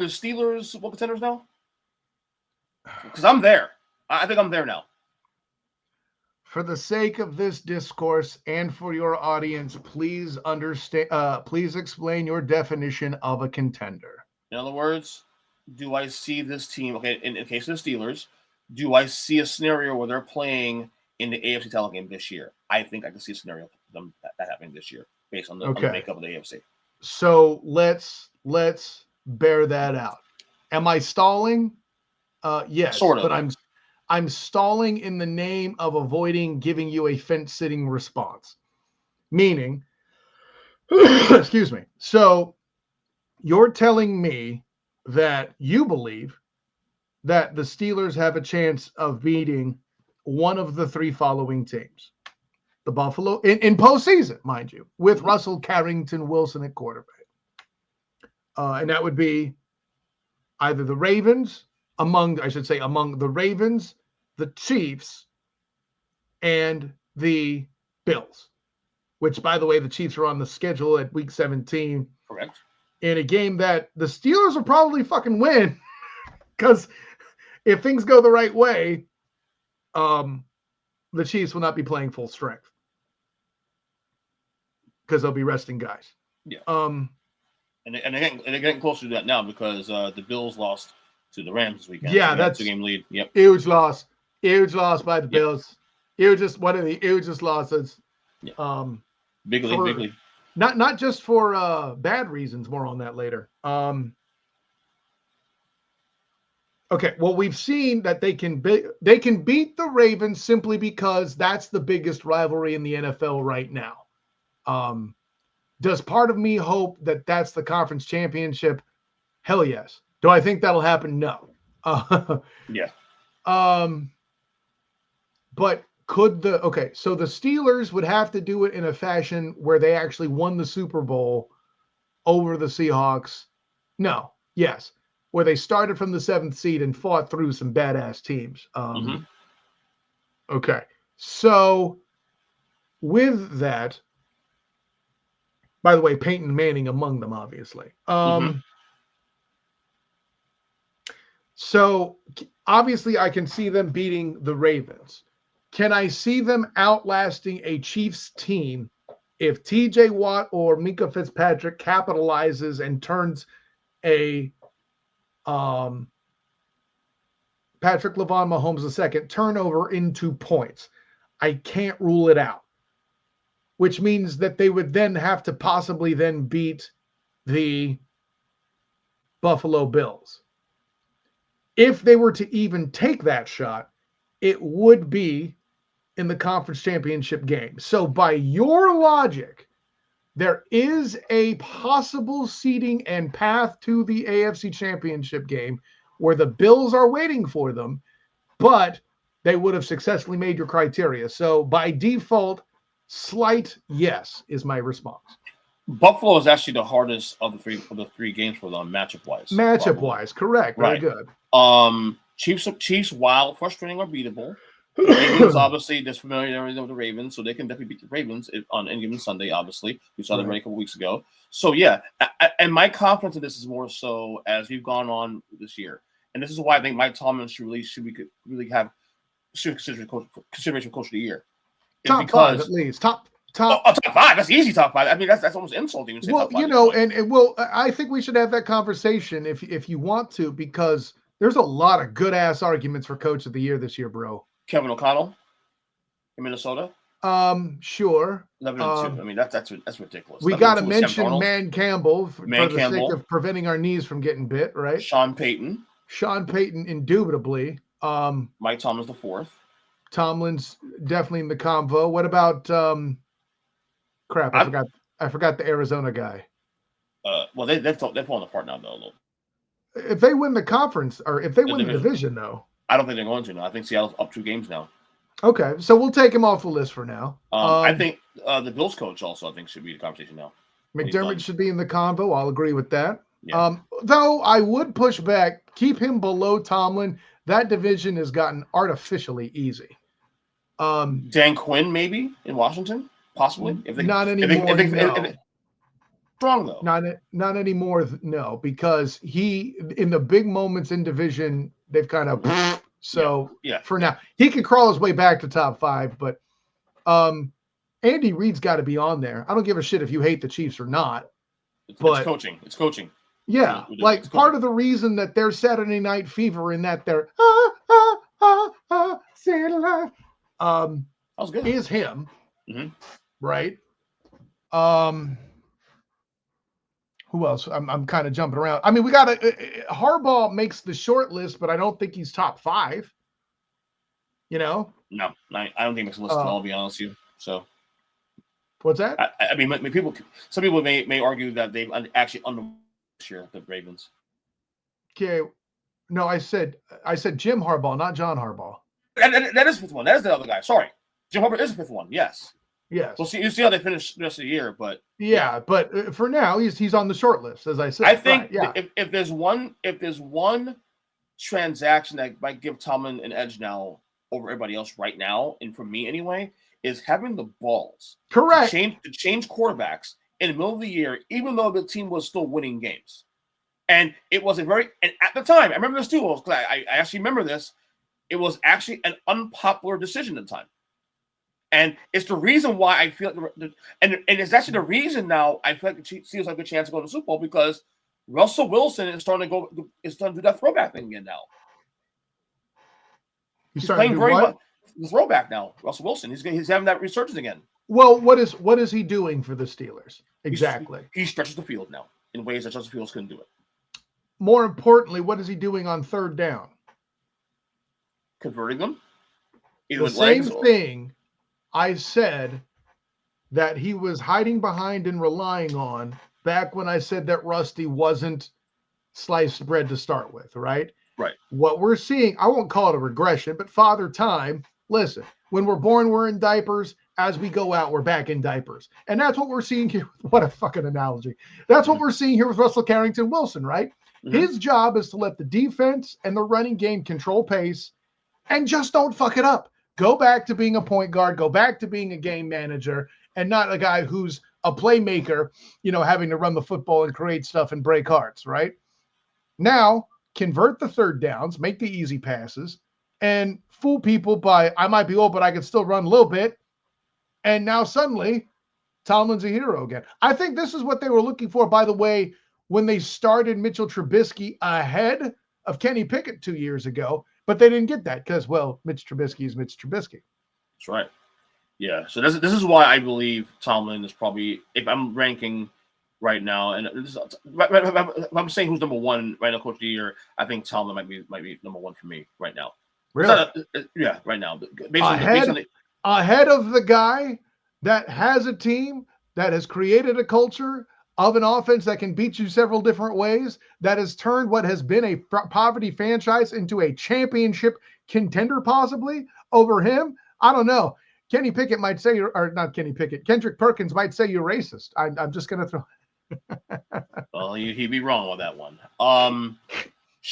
the Steelers Super Bowl contenders now? Because I'm there. I think I'm there now. For the sake of this discourse and for your audience, please understand. Please explain your definition of a contender. In other words, do I see this team? Okay, in the case of the Steelers, do I see a scenario where they're playing in the AFC title game this year? I think I can see a scenario for them that happening this year based on the makeup of the AFC. So let's bear that out. Am I stalling? Yes, sort of. But I'm stalling in the name of avoiding giving you a fence-sitting response. Meaning, excuse me. So you're telling me that you believe that the Steelers have a chance of beating one of the three following teams. The Buffalo, in postseason, mind you, with Russell Carrington Wilson at quarterback. And that would be either the Ravens, among the Ravens, the Chiefs, and the Bills, which, by the way, the Chiefs are on the schedule at week 17. Correct. In a game that the Steelers will probably fucking win because if things go the right way, the Chiefs will not be playing full strength because they'll be resting guys. Yeah. And they're getting closer to that now because the Bills lost to the Rams this weekend. Yeah, so that's a 2-game lead. Yep. Huge loss by the Bills. It was just one of the huge losses. Yeah. Big league. Not just for bad reasons. More on that later. Okay, well, we've seen that they can beat the Ravens simply because that's the biggest rivalry in the NFL right now. Does part of me hope that that's the conference championship? Hell yes. Do I think that'll happen? No. Yeah. But so the Steelers would have to do it in a fashion where they actually won the Super Bowl over the Seahawks. No. Yes. Where they started from the 7th seed and fought through some badass teams. Okay. So with that, by the way, Peyton Manning among them, obviously. So obviously I can see them beating the Ravens. Can I see them outlasting a Chiefs team if TJ Watt or Minkah Fitzpatrick capitalizes and turns a Patrick LaVon Mahomes II turnover into points? I can't rule it out, which means that they would then have to possibly then beat the Buffalo Bills. If they were to even take that shot, it would be in the conference championship game. So by your logic, there is a possible seeding and path to the AFC championship game where the Bills are waiting for them, but they would have successfully made your criteria. So by default, slight yes is my response. Buffalo is actually the hardest of the three games for them matchup wise. Correct. Right. Very good. Chiefs, while frustrating, are beatable. Ravens, obviously, there's familiarity with the Ravens, so they can definitely beat the Ravens on any given Sunday, obviously. We saw that already a couple weeks ago. So, yeah, and my confidence in this is more so as we've gone on this year. And this is why I think Mike Tomlin should have consideration for Coach of the Year. Top five, at least. Top five. That's easy, top five. I mean, that's almost insulting to say top five. You know, I think we should have that conversation if you want to, because there's a lot of good-ass arguments for Coach of the Year this year, bro. Kevin O'Connell in Minnesota. Sure. 11-2. I mean, that's ridiculous. We got to mention Man Campbell for the sake of preventing our knees from getting bit, right? Sean Payton, indubitably. Mike Tomlin's the fourth. Tomlin's definitely in the convo. What about I forgot the Arizona guy. Well, they've fallen apart now though a little. If they win the conference or if they win the division, though. I don't think they're going to. No, I think Seattle's up 2 games now. Okay, so we'll take him off the list for now. I think the Bills coach also, I think, should be in the conversation now. McDermott should be in the convo. I'll agree with that. Yeah. Though I would push back, keep him below Tomlin. That division has gotten artificially easy. Dan Quinn maybe in Washington, possibly. Not anymore. strong though. Not anymore. No, because he in the big moments in division they've kind of so for now he can crawl his way back to top 5, but Andy Reid's got to be on there. I don't give a shit if you hate the Chiefs or not. It's coaching. It's coaching. Yeah, like part of the reason that they're Saturday Night Fever in that they're is him, right? Who else? I'm kind of jumping around. I mean, we got Harbaugh makes the short list, but I don't think he's top 5. You know? No, I don't think it's a list at all. I'll be honest with you. So, what's that? I mean, some people may argue that they've actually under year the Ravens. Okay, no, I said Jim Harbaugh, not John Harbaugh. That is the 5th one. That is the other guy. Sorry, Jim Harbaugh is the 5th one. Yes. We'll see. You see how they finish the rest of the year, but but for now he's on the short list, as I said. I think if there's one transaction that might give Tomlin an edge now over everybody else right now, and for me anyway, is having the balls correct to change quarterbacks in the middle of the year, even though the team was still winning games. And it was and at the time, I remember this too. I actually remember this. It was actually an unpopular decision at the time. And it's the reason why I feel, and it's actually the reason now I feel like the Steelers have a good chance to go to the Super Bowl, because Russell Wilson is starting to do that throwback thing again now. He's playing very well. The throwback now, Russell Wilson. He's having that resurgence again. Well, what is he doing for the Steelers? Exactly. He stretches the field now in ways that Justin Fields couldn't do it. More importantly, what is he doing on 3rd down? Converting them. The same thing I said that he was hiding behind and relying on back when I said that Rusty wasn't sliced bread to start with, right? Right. What we're seeing, I won't call it a regression, but Father Time, listen, when we're born, we're in diapers. As we go out, we're back in diapers. And that's what we're seeing here. What a fucking analogy. That's what we're seeing here with Russell Carrington Wilson, right? Mm-hmm. His job is to let the defense and the running game control pace and just don't fuck it up. Go back to being a point guard, go back to being a game manager, and not a guy who's a playmaker, having to run the football and create stuff and break hearts, right? Now, convert the 3rd downs, make the easy passes, and fool people by, I might be old, but I can still run a little bit. And now suddenly, Tomlin's a hero again. I think this is what they were looking for, by the way, when they started Mitchell Trubisky ahead of Kenny Pickett 2 years ago, but they didn't get that because, Mitch Trubisky is Mitch Trubisky. That's right. Yeah. So this is why I believe Tomlin is probably, if I'm ranking right now, and if I'm saying who's number 1 right now, coach of the year, I think Tomlin might be number 1 for me right now. Really? Right now. Ahead of the guy that has a team that has created a culture of an offense that can beat you several different ways, that has turned what has been a poverty franchise into a championship contender possibly over him. I don't know. Kenny Pickett might say, or not Kenny Pickett, Kendrick Perkins might say you're racist. I'm just going to throw. Well, he'd be wrong with that one.